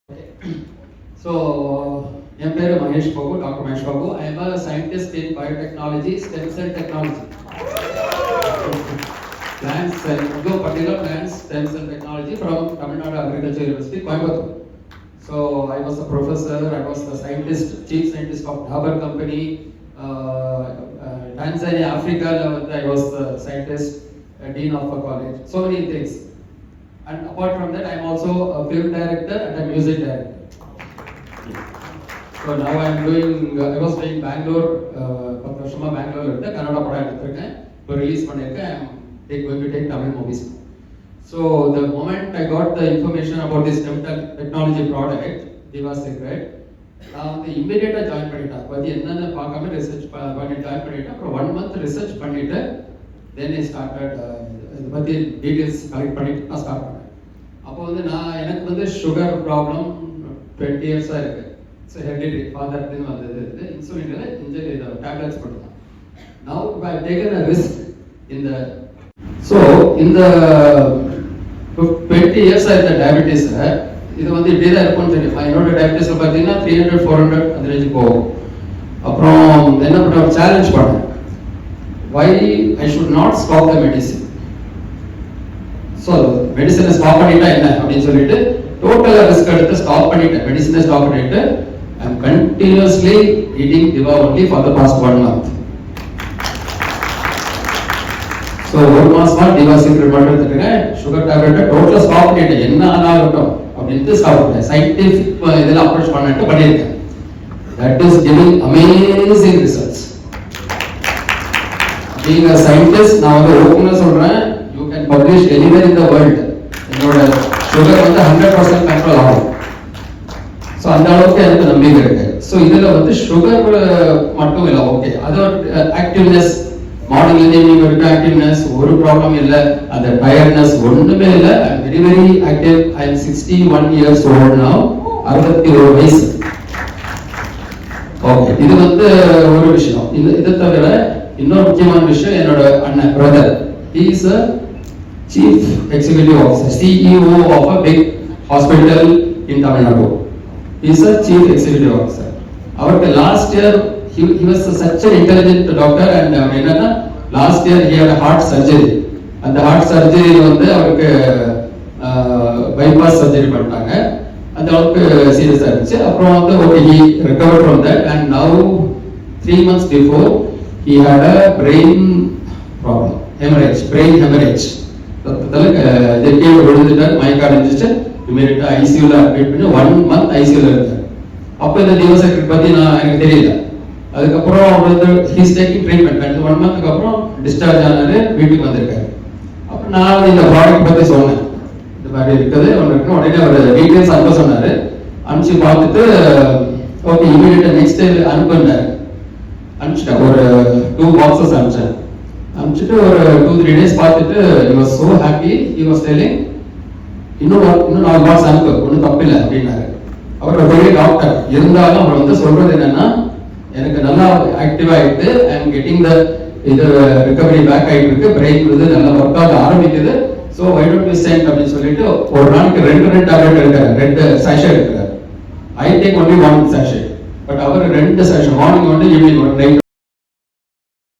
So, I am Mahesh Babu, Dr. Mahesh Babu. I am a scientist in biotechnology, stem cell technology. Plants, particular plants, stem cell technology from Tamil Nadu Agriculture University, Coimbatore. So, I was a professor, I was the scientist, chief scientist of Dabur Company, Tanzania, Africa, I was the scientist, dean of a college. So many things. And apart from that, I am also a film director and a music director. So now I am doing, I was doing Bangalore, Bangalore, Kannada padam to release pannirken. I am going to take Tamil movies. So the moment I got the information about this stem technology product, Diva Secret, நான் இமிடியேட்டாக join பண்ணிட்டேன். பற்றி என்னென்ன பார்க்காம research பண்ணி join பண்ணிட்டேன். அப்புறம் 1 month research பண்ணிவிட்டு தென் ஐ ஸ்டார்டட் இதை பற்றி டீட்டெயில்ஸ் கலெக்ட் பண்ணிட்டு நான் ஸ்டார்ட் பண்ணேன். அப்போ வந்து எனக்கு வந்து சுகர் ப்ராப்ளம் 20 years-ஆக இருக்குது. ஸோ ஹெரிடிட்டரி ஃபாதர்லேருந்து வந்தது. இன்சுலினில் இதை டேப்லெட்ஸ் போட்டுதான். Now I taken a risk இந்த இந்த 20 years-ஆக இருந்த டயபிட்டிஸை இது வந்து இப்படி தான் இருக்கும்னு தெரியும். என்னோட டயபிட்டிஸில் பார்த்தீங்கன்னா 300-400 அந்த ரேஞ்சுக்கு போகும். அப்புறம் என்ன பண்ண ஒரு சேலஞ்ச் பண்ணேன். Why I should not stop the medicine. So மெடிசனை ஸ்டாப் பண்ணிட்டா என்ன அப்படின்னு சொல்லிட்டு டோட்டலாக ரிஸ்க் எடுத்து ஸ்டாப் பண்ணிட்டேன். மெடிசனை ஸ்டாப் பண்ணிட்டு ஐ எம் கண்டினியூஸ்லி ஈட்டிங் திவா only for the past 1 month. So 1 மாசமா திவா சீக்ரெட் மட்டும் எடுத்துட்டேன். சுகர் டேப்லெட்டை டோட்டலாக ஸ்டாப் பண்ணிட்டேன். என்ன ஆனாலும் அப்படின்ட்டு ஸ்டாப் பண்ணிட்டேன். சயின்டிஃபிக் இதில் அப்ரோச் பண்ணிட்டு பண்ணியிருக்கேன். That is giving amazing results. Being a scientist, நான் வந்து ஓப்பனாக சொல்கிறேன், you can publish anywhere in the world. என்னோட சுகர் வந்து 100% கண்ட்ரோல் ஆகும். ஸோ அந்த அளவுக்கு எனக்கு நம்பிக்கை இருக்கு. ஸோ இதில் வந்து சுகர் மட்டும் இல்லை, ஓகே, அதோட ஆக்டிவ்னஸ், மார்னிங்லேருந்து ஈவினிங் வரைக்கும் ஆக்டிவ்னஸ், ஒரு ப்ராப்ளம் இல்லை. அந்த டயர்ட்னஸ் ஒன்றுமே இல்லை. I am very very active. I am 61 years old now. 61 வயசு. ஓகே, இது வந்து ஒரு விஷயம். இதை தவிர இன்னொரு முக்கியமான விஷயம், என்னோட அண்ணன் brother, he is a chief executive officer, CEO of a big hospital in Tamil Nadu. He is a chief executive officer. அவருக்கு last year he was such an intelligent doctor, and என்னன்னா last year he had a heart surgery. அந்த heart surgery வந்து அவருக்கு bypass surgery பண்ணிட்டாங்க. அந்த அளவுக்கு சீரியஸா இருந்துச்சு. அப்புறம் வந்து okay, he recovered from that, and now 3 months before he had a brain problem, brain hemorrhage. they came விழுந்துட்டார், மயக்கம் அடைஞ்சிச்சு. இமீடியட்டா ஐசியூல அட்மிட் பண்ணி 1 month ஐசியூல இருந்தார். அப்போ இந்த திவா செக்ரெட் பத்தி எனக்கு தெரியல. அதுக்கப்புறம் வந்து ஹீஸ் டேக்கிங் ட்ரீட்மெண்ட். 1 month அப்புறம் டிஸ்சார்ஜ் ஆனாரு, வீட்டுக்கு வந்திருக்காரு. அப்புறம் நான் இந்த ப்ராடக்ட் பத்தி சொன்னேன், இந்த மாதிரி இருக்குது ஒன்று. உடனே அவர் டீட்டெயில்ஸ் அனுப்ப சொன்னாரு. அனுப்பிச்சு பார்த்துட்டு ஓகே இமீடியட்டா நெக்ஸ்ட் டே அனுப்பினாரு. அனுப்பிச்சிட்டேன், ஒரு 2 boxes அனுப்பிச்சேன். அனுப்பிச்சிட்டு ஒரு 2-3 days பார்த்துட்டு he was so happy. he was telling இன்னும் 4 box அனுப்பு, ஒன்றும் தப்பில்லை அப்படின்னாரு. அவர் ஒரு பெரிய டாக்டர் இருந்தாலும் அவர் வந்து சொல்றது என்னன்னா, எனக்கு நல்லா ஆக்டிவ் ஆகிட்டு, ஐ எம் கெட்டிங் த இது ரிகவரி பேக் ஆகிட்டு இருக்கு, பிரெயின் வந்து நல்லா ஒர்க் ஆக ஆரம்பிக்குது. So why don't you send அப்படின்னு சொல்லிட்டு ஒரு நாளைக்கு 2 டேப்லெட் எடுக்கிறார், 2 சாஷே எடுக்கிறார். I take only 1 sachet. But அவர் 2 சாஷே, மார்னிங் 1, ஈவினிங் 1, நைட்